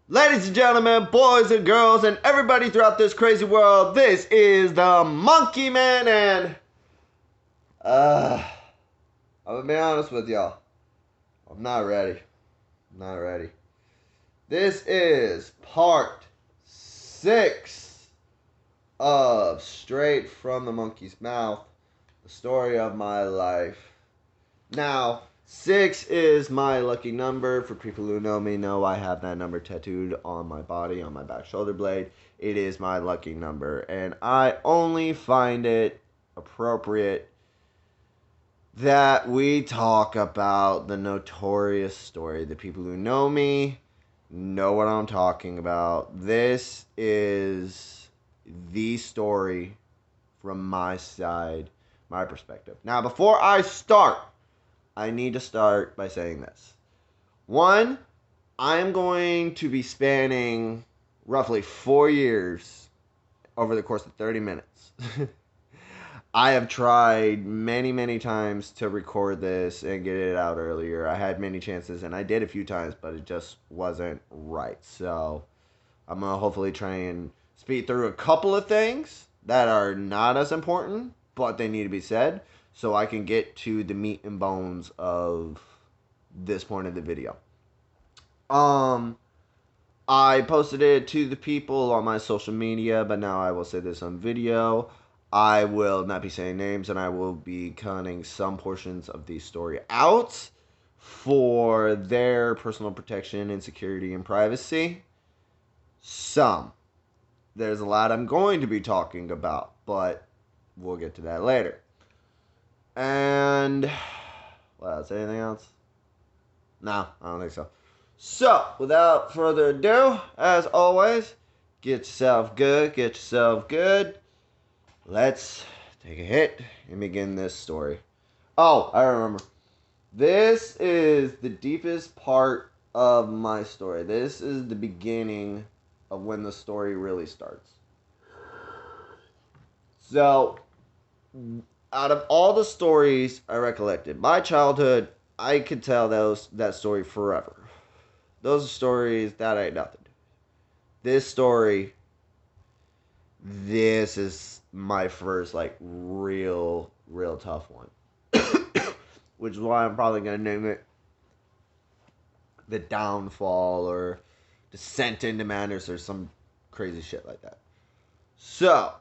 Ladies and gentlemen, boys and girls, and everybody throughout this crazy world, this is the Monkey Man, and I'm gonna be honest with y'all. I'm not ready. I'm not ready. This is part 6 of Straight from the Monkey's Mouth, the story of my life. Now, 6 is my lucky number. For people who know I have that number tattooed on my body, on my back shoulder blade. It is my lucky number. And I only find it appropriate that we talk about the notorious story. The people who know me know what I'm talking about. This is the story from my side, my perspective. Now, before I start, I need to start by saying this. One, I'm going to be spanning roughly 4 years over the course of 30 minutes. I have tried many, many times to record this and get it out earlier. I had many chances, and I did a few times, but it just wasn't right. So I'm going to hopefully try and speed through a couple of things that are not as important, but they need to be said, so I can get to the meat and bones of this point of the video. I posted it to the people on my social media, but now I will say this on video. I will not be saying names, and I will be cutting some portions of the story out for their personal protection and security and privacy. Some. There's a lot I'm going to be talking about, but we'll get to that later. And what else? Anything else? No, I don't think so. So, without further ado, as always, get yourself good, get yourself good. Let's take a hit and begin this story. Oh, I remember. This is the deepest part of my story. This is the beginning of when the story really starts. So, out of all the stories I recollected, my childhood, I could tell that story forever. Those are stories that ain't nothing. This story, this is my first real tough one, which is why I'm probably gonna name it The Downfall or Descent into Madness or some crazy shit like that. So,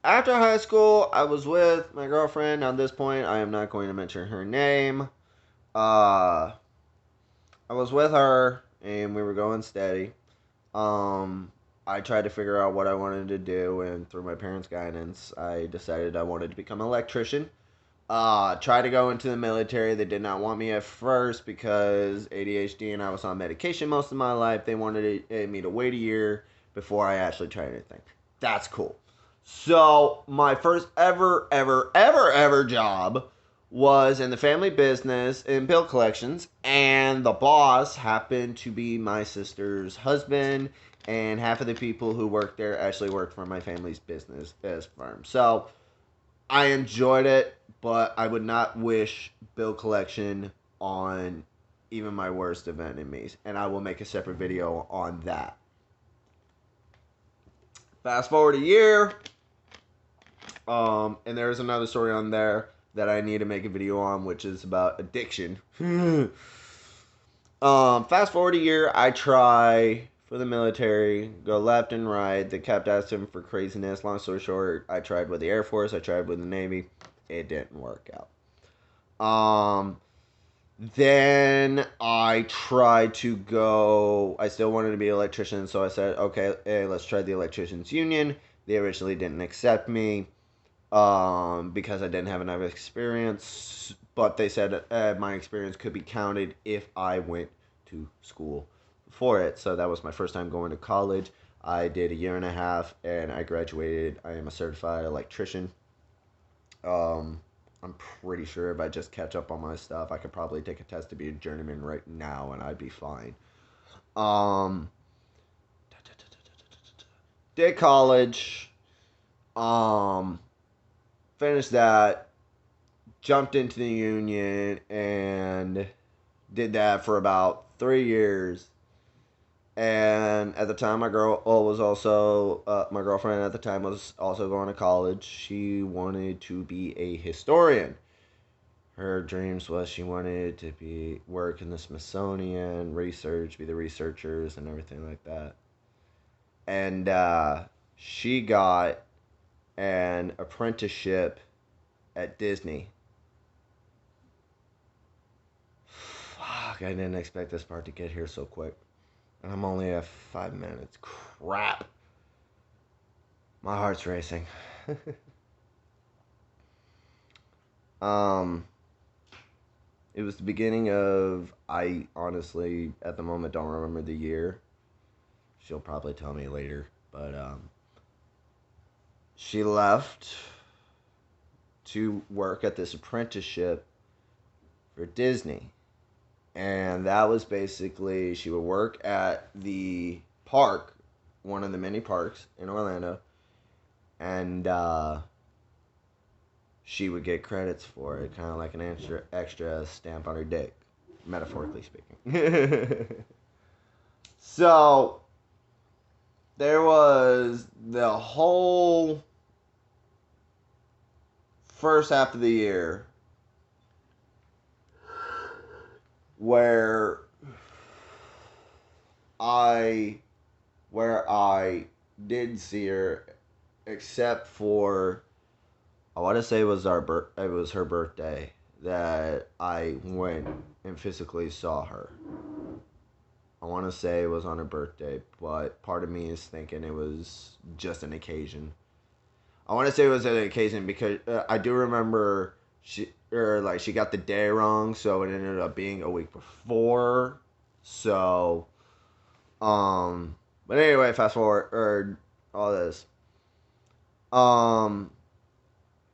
after high school, I was with my girlfriend. At this point, I am not going to mention her name. I was with her, and we were going steady. I tried to figure out what I wanted to do, and through my parents' guidance, I decided I wanted to become an electrician. Tried to go into the military. They did not want me at first because ADHD and I was on medication most of my life. They wanted me to wait a year before I actually tried anything. That's cool. So, my first ever job was in the family business in bill collections, and the boss happened to be my sister's husband, and half of the people who worked there actually worked for my family's business as firm. So, I enjoyed it, but I would not wish bill collection on even my worst of enemies, and I will make a separate video on that. Fast forward a year, and there's another story on there that I need to make a video on, which is about addiction. Fast forward a year, I try for the military, go left and right. They kept asking for craziness. Long story short, I tried with the Air Force, I tried with the Navy. It didn't work out. Then I tried to go, I still wanted to be an electrician, so I said, okay, hey, let's try the electricians union. They originally didn't accept me because I didn't have enough experience, but they said my experience could be counted if I went to school for it. So that was my first time going to college. I did a year and a half, and I graduated. I am a certified electrician. I'm pretty sure if I just catch up on my stuff, I could probably take a test to be a journeyman right now, and I'd be fine. Um, did college. Um, Finished that. Jumped into the union and did that for about 3 years. And at the time, my girlfriend at the time was also going to college. She wanted to be a historian. Her dreams was she wanted to work in the Smithsonian, be the researchers and everything like that. And she got an apprenticeship at Disney. Fuck, I didn't expect this part to get here so quick. And I'm only at 5 minutes. Crap. My heart's racing. um, it was the beginning of, I honestly, at the moment, don't remember the year. She'll probably tell me later. But, she left to work at this apprenticeship for Disney. And that was basically, she would work at the park, one of the many parks in Orlando, and she would get credits for it, kind of like an extra stamp on her dick, metaphorically speaking. So there was the whole first half of the year where I did see her, except for, I want to say it was her birthday that I went and physically saw her. I want to say it was on her birthday, but part of me is thinking it was just an occasion. I want to say it was an occasion because I do remember she got the day wrong, so it ended up being a week before. So, but anyway, fast forward or all this.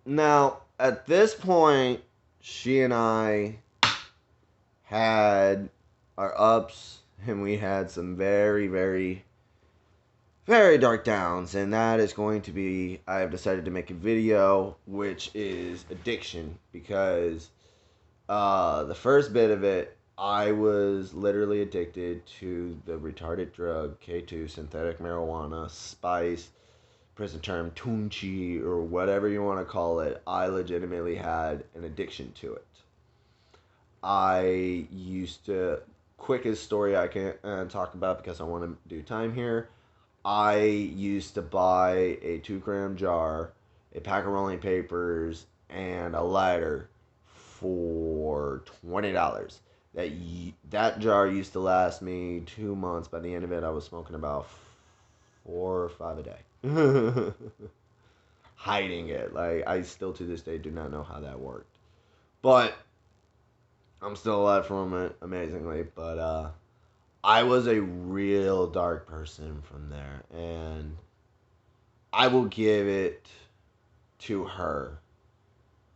Now at this point, she and I had our ups, and we had some very, very, very dark downs, and that is going to be, I have decided to make a video, which is addiction, because the first bit of it, I was literally addicted to the retarded drug K2, synthetic marijuana, spice, prison term, tunchi, or whatever you want to call it. I legitimately had an addiction to it. I used to, quickest story I can talk about because I want to do time here. I used to buy a 2 gram jar, a pack of rolling papers, and a lighter for $20. That jar used to last me 2 months. By the end of it, I was smoking about 4 or 5 a day. Hiding it. Like, I still to this day do not know how that worked. But I'm still alive from it, amazingly. But I was a real dark person from there, and I will give it to her.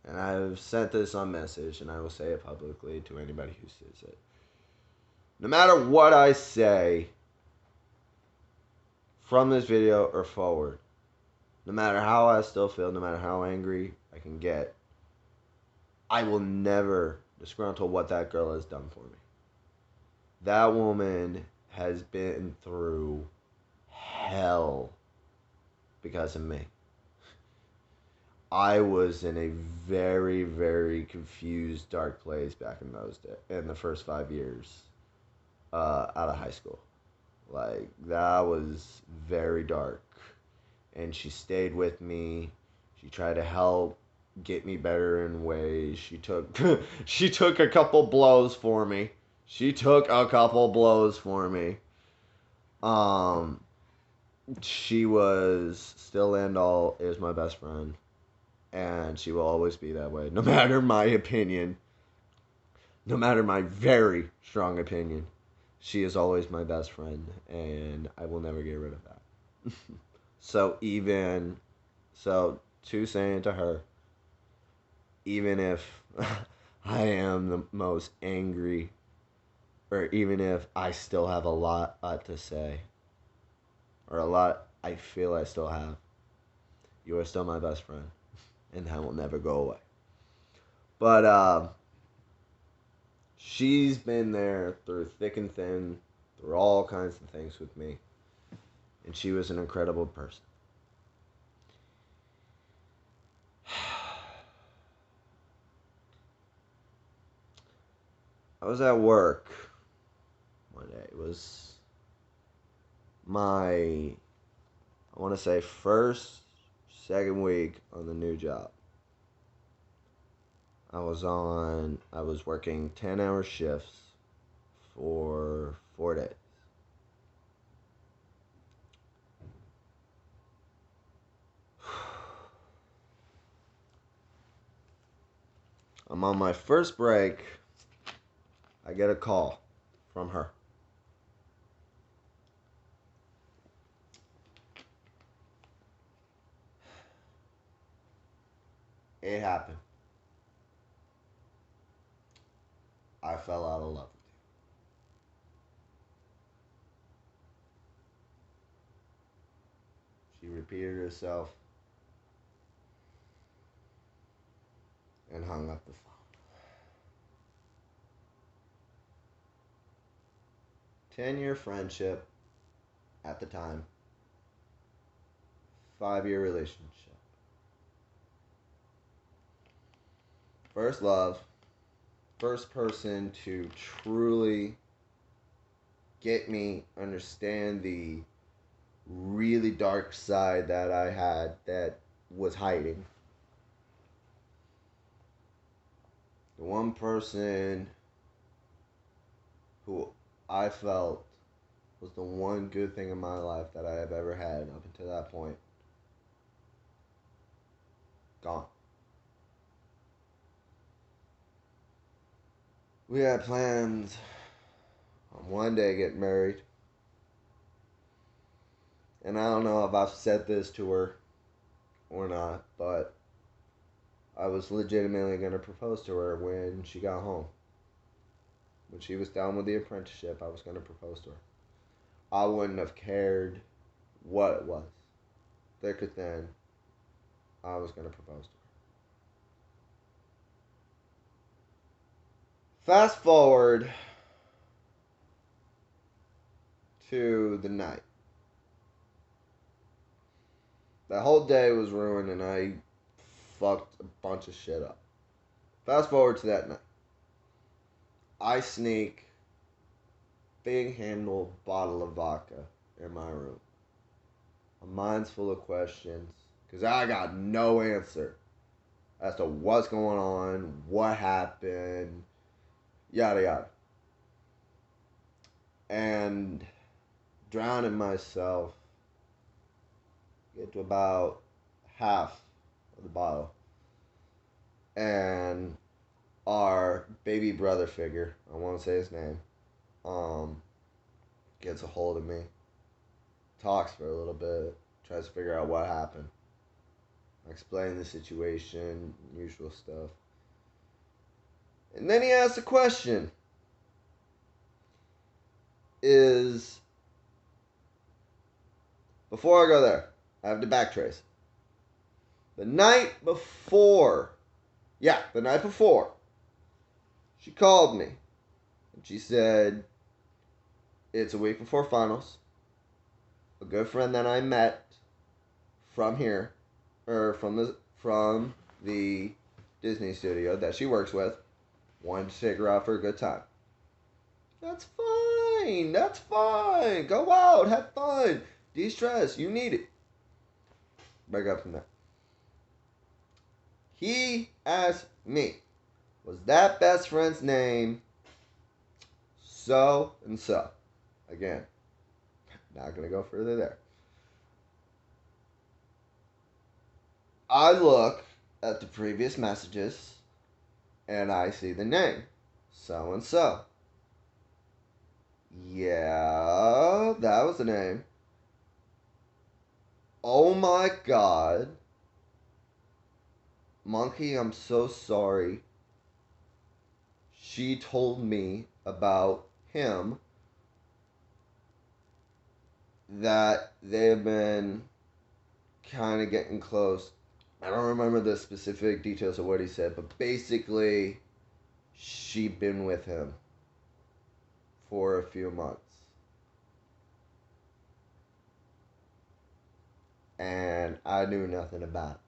And I've sent this on message, and I will say it publicly to anybody who sees it. No matter what I say from this video or forward, no matter how I still feel, no matter how angry I can get, I will never disgruntle what that girl has done for me. That woman has been through hell because of me. I was in a very, very confused, dark place back in those days, in the first 5 years out of high school. Like, that was very dark. And she stayed with me. She tried to help get me better in ways. She took she took a couple blows for me. She was still and all is my best friend. And she will always be that way. No matter my opinion. No matter my very strong opinion. She is always my best friend. And I will never get rid of that. To saying to her, even if I am the most angry, or even if I still have a lot to say, or a lot I feel I still have, you are still my best friend, and that will never go away. But she's been there through thick and thin, through all kinds of things with me. And she was an incredible person. I was at work one day. It was my, I want to say, second week on the new job. I was working 10-hour shifts for 4 days. I'm on my first break. I get a call from her. It happened. I fell out of love with you. She repeated herself and hung up the phone. 10-year friendship at the time. 5-year relationship. First love. First person to truly get me understand the really dark side that I had that was hiding. The one person who I felt was the one good thing in my life that I have ever had up until that point. Gone. We had plans on one day getting married. And I don't know if I've said this to her or not, but I was legitimately going to propose to her when she got home. When she was done with the apprenticeship, I was going to propose to her. I wouldn't have cared what it was. Thick or thin, I was going to propose to her. Fast forward to the night. That whole day was ruined and I fucked a bunch of shit up. Fast forward to that night. I sneak big handle bottle of vodka in my room. My mind's full of questions because I got no answer as to what's going on, what happened, yada yada. And drowning myself, get to about half of the bottle. And our baby brother figure, I won't say his name, gets a hold of me, talks for a little bit, tries to figure out what happened. I explain the situation, usual stuff. And then he asks a question. Before I go there, I have to backtrace. The night before, she called me. And she said, it's a week before finals. A good friend that I met from here, or from the Disney studio that she works with, wanted to take her out for a good time. That's fine. Go out, have fun, de-stress. You need it. Break up from that. He asked me, was that best friend's name so and so? Again, not going to go further there. I look at the previous messages and I see the name so and so. Yeah, that was the name. Oh my God. Monkey, I'm so sorry. She told me about him, that they have been kind of getting close. I don't remember the specific details of what he said, but basically, she'd been with him for a few months. and I knew nothing about it.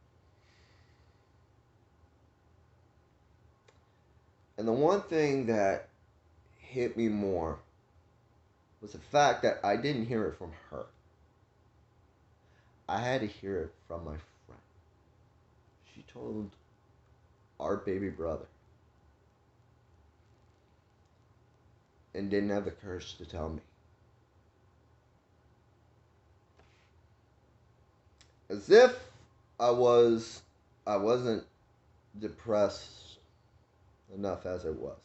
And the one thing that hit me more was the fact that I didn't hear it from her. I had to hear it from my friend. She told our baby brother and didn't have the courage to tell me. As if I wasn't depressed enough as it was.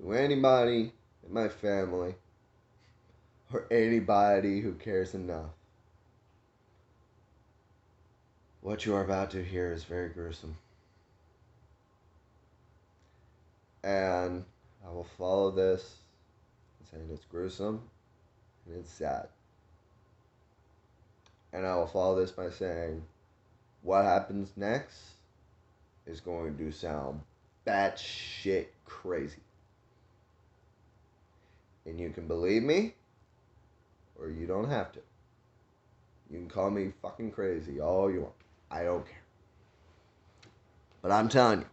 To anybody in my family or anybody who cares enough, what you are about to hear is very gruesome. And I will follow this saying it's gruesome and it's sad. And I will follow this by saying what happens next is going to sound batshit crazy. And you can believe me, or you don't have to. You can call me fucking crazy all you want. I don't care. But I'm telling you,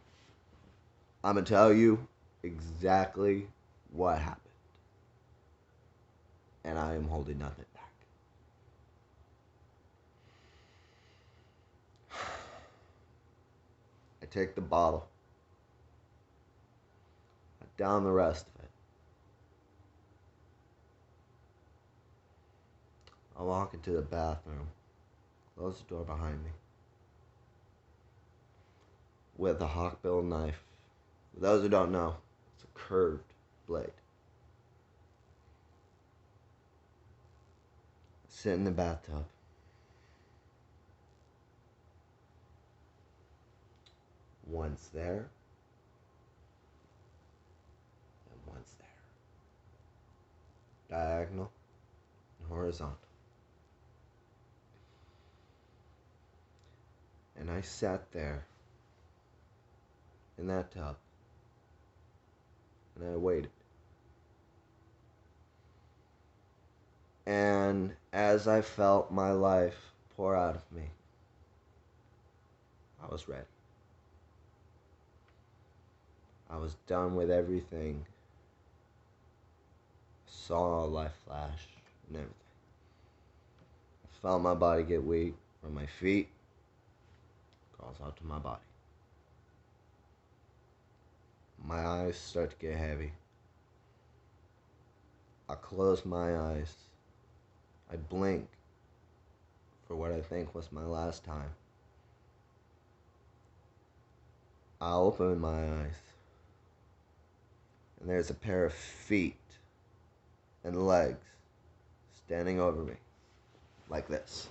I'm going to tell you exactly what happened. And I am holding nothing back. I take the bottle. I down the rest of it. I walk into the bathroom, close the door behind me, with a hawkbill knife. For those who don't know, it's a curved blade. I sit in the bathtub. One's there, and one's there. Diagonal and horizontal. And I sat there in that tub, and I waited. And as I felt my life pour out of me, I was ready. I was done with everything. Saw life flash and everything. I felt my body get weak from my feet, crawls out to my body. My eyes start to get heavy. I close my eyes. I blink for what I think was my last time. I open my eyes, and there's a pair of feet and legs standing over me, like this.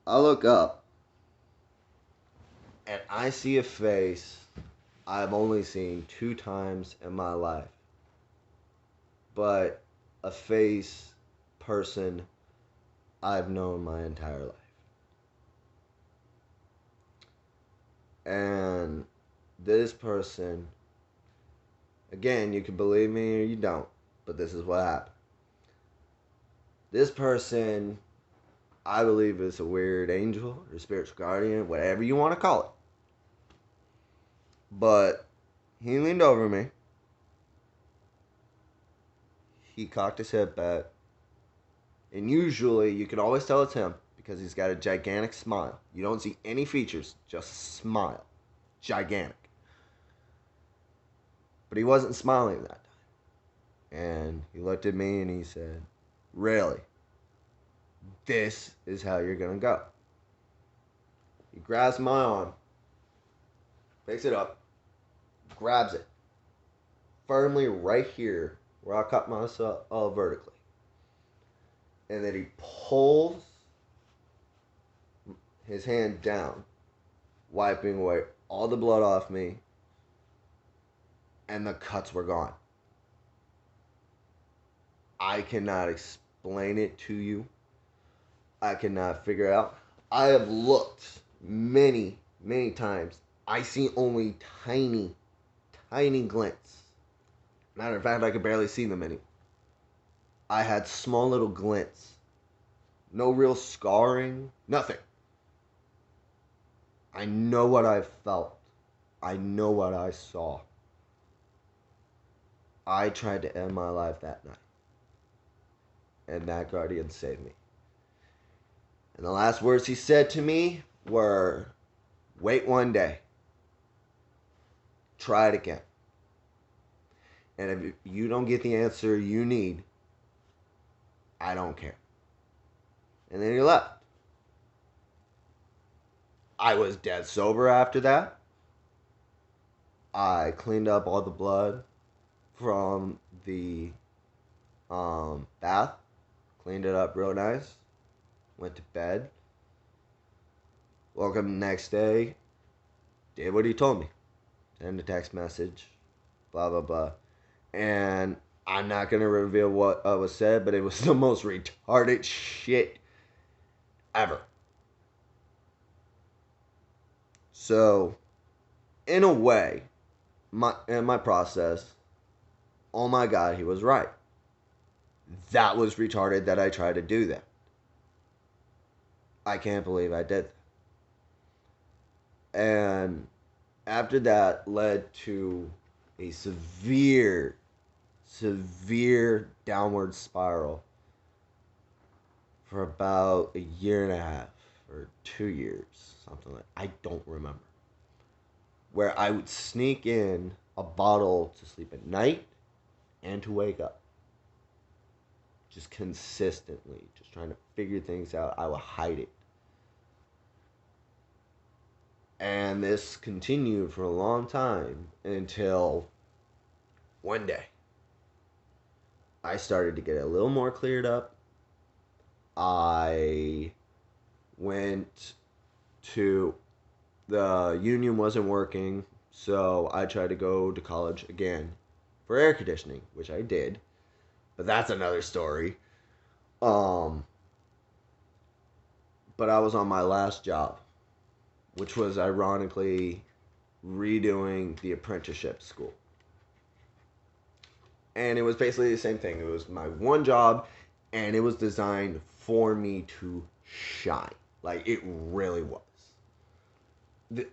I look up, and I see a face I've only seen 2 times in my life, but a person I've known my entire life. And this person, again, you can believe me or you don't, but this is what happened. This person, I believe, is a weird angel or spiritual guardian, whatever you want to call it. But he leaned over me. He cocked his head back. And usually, you can always tell it's him because he's got a gigantic smile. You don't see any features, just a smile. Gigantic. But he wasn't smiling that time. And he looked at me and he said, "Really? This is how you're going to go." He grabs my arm, picks it up, grabs it firmly right here where I cut myself vertically. And then he pulls his hand down, wiping away all the blood off me, and the cuts were gone. I cannot explain it to you. I cannot figure it out. I have looked many, many times. I see only tiny tiny glints. Matter of fact, I could barely see them anymore. I had small little glints. No real scarring. Nothing. I know what I felt. I know what I saw. I tried to end my life that night. And that guardian saved me. And the last words he said to me were, wait one day. Try it again. And if you don't get the answer you need, I don't care. And then he left. I was dead sober after that. I cleaned up all the blood from the bath. Cleaned it up real nice. Went to bed. Woke up the next day. Did what he told me. Send a text message. Blah, blah, blah. And I'm not going to reveal what was said, but it was the most retarded shit ever. So, in a way, in my process, oh my God, he was right. That was retarded that I tried to do that. I can't believe I did that. And after that led to a severe downward spiral for about a year and a half or 2 years, something like that. I don't remember. Where I would sneak in a bottle to sleep at night and to wake up. Just consistently, just trying to figure things out. I would hide it. And this continued for a long time until one day I started to get a little more cleared up. I went to, the union wasn't working, so I tried to go to college again for air conditioning, which I did. But that's another story. But I was on my last job, which was ironically redoing the apprenticeship school. And it was basically the same thing. It was my one job, and it was designed for me to shine. Like, it really was.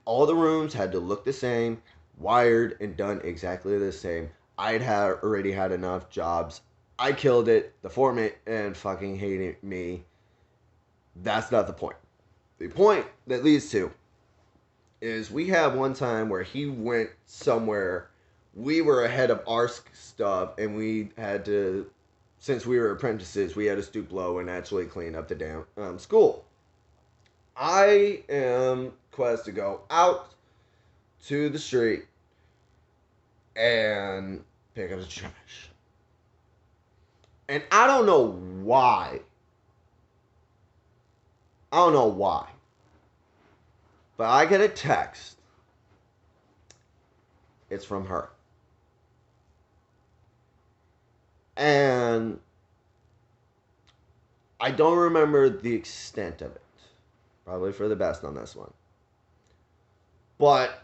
All the rooms had to look the same, wired and done exactly the same. I'd already had enough jobs. I killed it. The foreman and fucking hated me. That's not the point. The point that leads to is we had one time where he went somewhere. We were ahead of our stuff, and we had to, since we were apprentices, we had to stoop low and actually clean up the damn school. I am quest to go out to the street and pick up the trash. And I don't know why. But I get a text. It's from her. And I don't remember the extent of it. Probably for the best on this one. But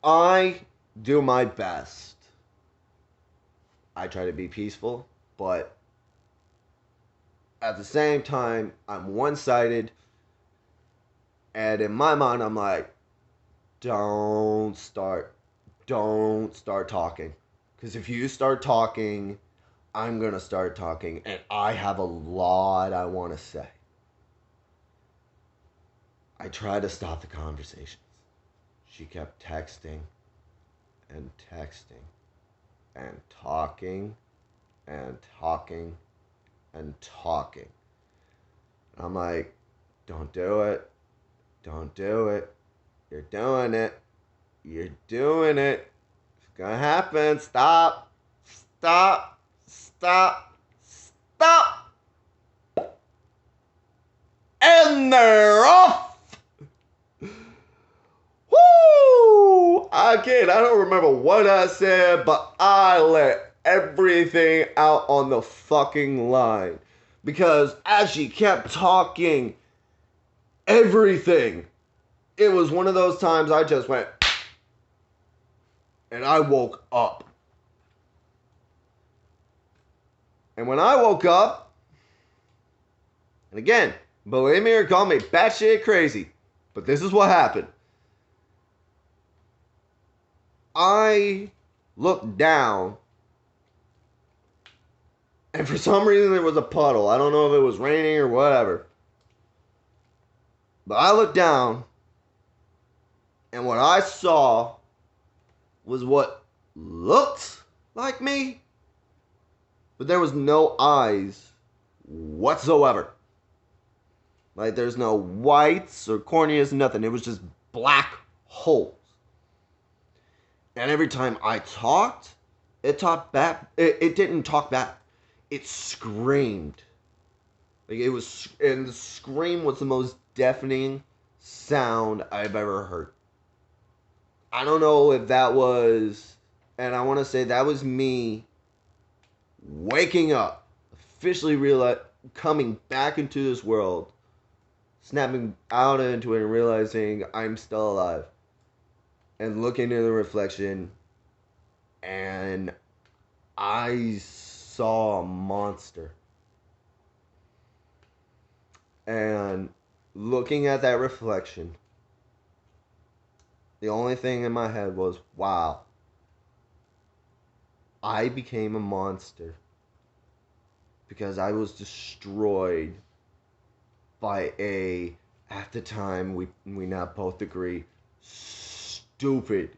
I do my best. I try to be peaceful, but at the same time, I'm one-sided. And in my mind, I'm like, don't start talking. Because if you start talking, I'm going to start talking. And I have a lot I want to say. I tried to stop the conversations. She kept texting and texting and talking and talking and talking. I'm like, don't do it. Don't do it. You're doing it. You're doing it. It's gonna happen. Stop. Stop. Stop. Stop. And they're off. Woo! Again, I don't remember what I said, but I let everything out on the fucking line. Because as she kept talking, everything, it was one of those times I just went, and I woke up. And when I woke up, and again, believe me or call me batshit crazy, but this is what happened. I looked down, and for some reason there was a puddle. I don't know if it was raining or whatever. But I looked down, and what I saw was what looked like me, but there was no eyes whatsoever. Like, there's no whites or corneas, nothing. It was just black holes. And every time I talked, it talked back. It didn't talk back. It screamed. Like, it was, and the scream was the most deafening sound I've ever heard. I don't know if that was, and I want to say that was me waking up, officially coming back into this world, snapping out into it and realizing I'm still alive. And looking in the reflection, and I saw a monster. And looking at that reflection, the only thing in my head was, wow, I became a monster because I was destroyed by at the time, we now both agree, stupid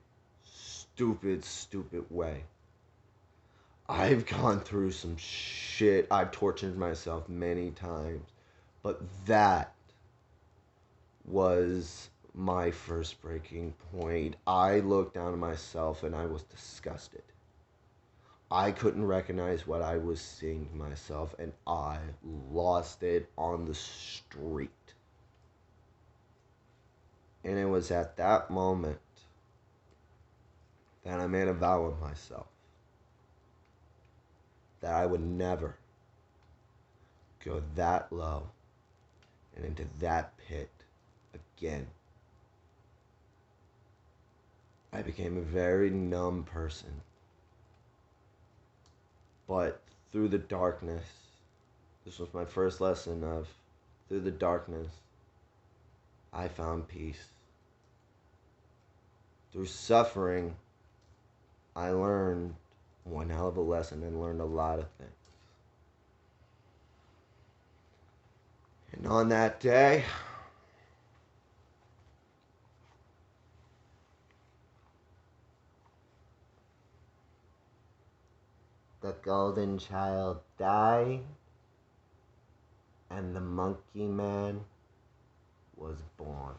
way. I've gone through some shit. I've tortured myself many times. But that was my first breaking point. I looked down at myself and I was disgusted. I couldn't recognize what I was seeing myself, and I lost it on the street. And it was at that moment that I made a vow with myself that I would never go that low and into that pit again. I became a very numb person. But through the darkness, this was my first lesson of, through the darkness, I found peace. Through suffering, I learned one hell of a lesson and learned a lot of things. And on that day, the golden child died, and the monkey man was born.